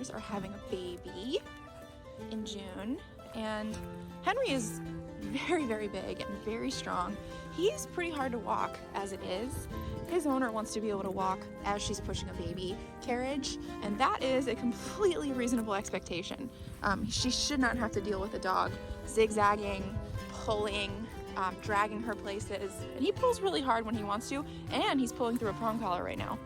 ours are having a baby in June, and Henry is very, very big and very strong. He's pretty hard to walk as it is. His owner wants to be able to walk as she's pushing a baby carriage, and that is a completely reasonable expectation. She should not have to deal with a dog zigzagging, pulling, dragging her places, and he pulls really hard when he wants to, and he's pulling through a prong collar right now.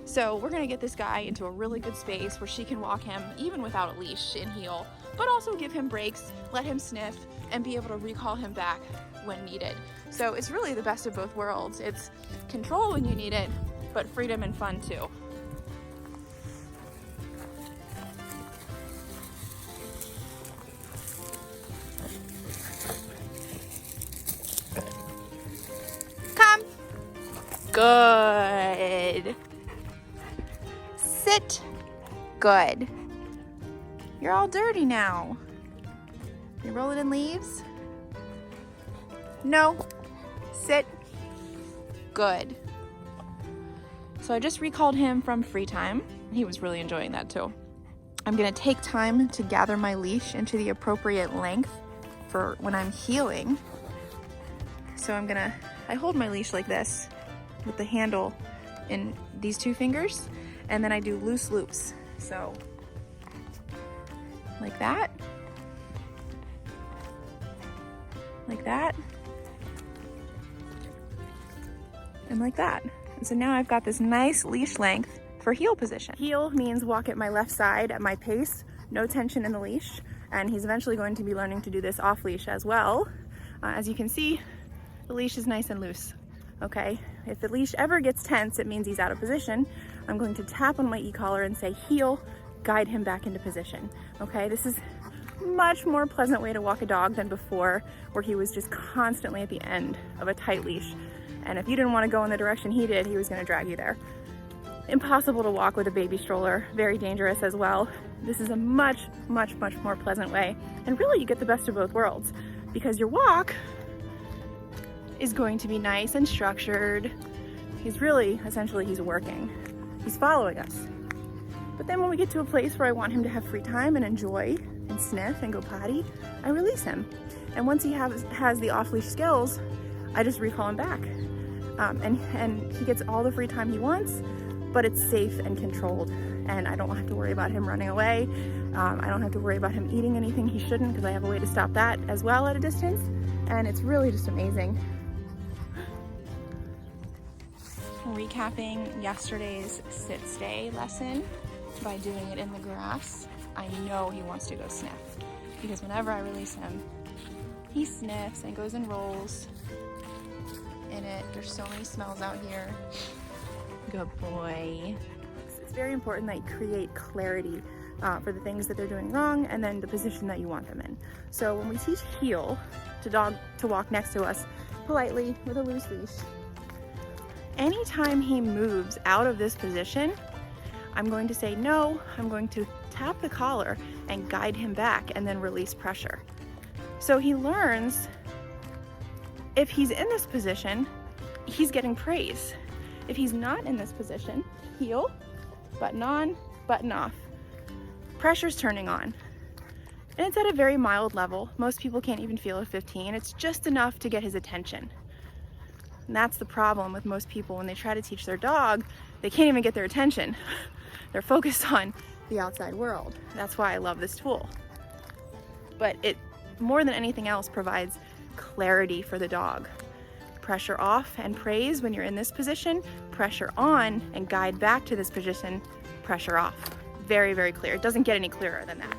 So we're gonna get this guy into a really good space where she can walk him even without a leash in heel, but also give him breaks, let him sniff, and be able to recall him back when needed. So it's really the best of both worlds. It's control when you need it, but freedom and fun too. Come. Good. Sit. Good. You're all dirty now. You roll it in leaves? No. Sit. Good. So I just recalled him from free time. He was really enjoying that too. I'm gonna take time to gather my leash into the appropriate length for when I'm heeling. So I hold my leash like this with the handle in these two fingers, and then I do loose loops. So like that, like that, and like that. And so now I've got this nice leash length for heel position. Heel means walk at my left side at my pace, no tension in the leash, and he's eventually going to be learning to do this off leash as well. As you can see, the leash is nice and loose, okay? If the leash ever gets tense, it means he's out of position. I'm going to tap on my e-collar and say heel, guide him back into position, okay? This is a much more pleasant way to walk a dog than before, where he was just constantly at the end of a tight leash. And if you didn't want to go in the direction he did, he was going to drag you there. Impossible to walk with a baby stroller, very dangerous as well. This is a much, much, much more pleasant way. And really you get the best of both worlds, because your walk is going to be nice and structured. He's really, essentially he's working. He's following us. But then when we get to a place where I want him to have free time and enjoy and sniff and go potty, I release him. And once he has the off-leash skills, I just recall him back. And he gets all the free time he wants, but it's safe and controlled. And I don't have to worry about him running away. I don't have to worry about him eating anything he shouldn't, because I have a way to stop that as well at a distance. And it's really just amazing. Recapping yesterday's sit-stay lesson by doing it in the grass. I know he wants to go sniff, because whenever I release him, he sniffs and goes and rolls in it. There's so many smells out here. Good boy. It's very important that you create clarity for the things that they're doing wrong, and then the position that you want them in. So when we teach heel to dog to walk next to us politely with a loose leash, anytime he moves out of this position, I'm going to say no. I'm going to tap the collar and guide him back, and then release pressure. So he learns if he's in this position, he's getting praise. If he's not in this position, heel, button on, button off. Pressure's turning on. And it's at a very mild level. Most people can't even feel a 15. It's just enough to get his attention. And that's the problem with most people when they try to teach their dog, they can't even get their attention. They're focused on the outside world. That's why I love this tool. But it, more than anything else, provides clarity for the dog. Pressure off and praise when you're in this position, pressure on and guide back to this position, pressure off. Very, very clear. It doesn't get any clearer than that.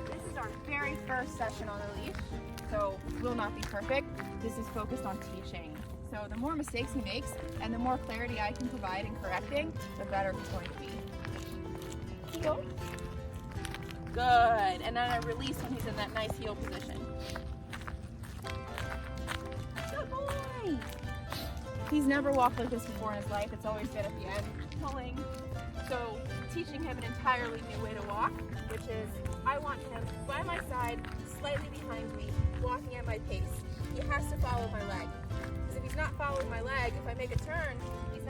This is our very first session on the leash, so will not be perfect. This is focused on teaching. So the more mistakes he makes and the more clarity I can provide in correcting, the better he's going to be. Heel. Good. And then I release when he's in that nice heel position. Good boy. He's never walked like this before in his life. It's always been at the end, pulling. So teaching him an entirely new way to walk, which is I want him by my side, slightly behind me, walking at my pace. He has to follow my leg. Because if he's not following my leg, if I make a turn, he's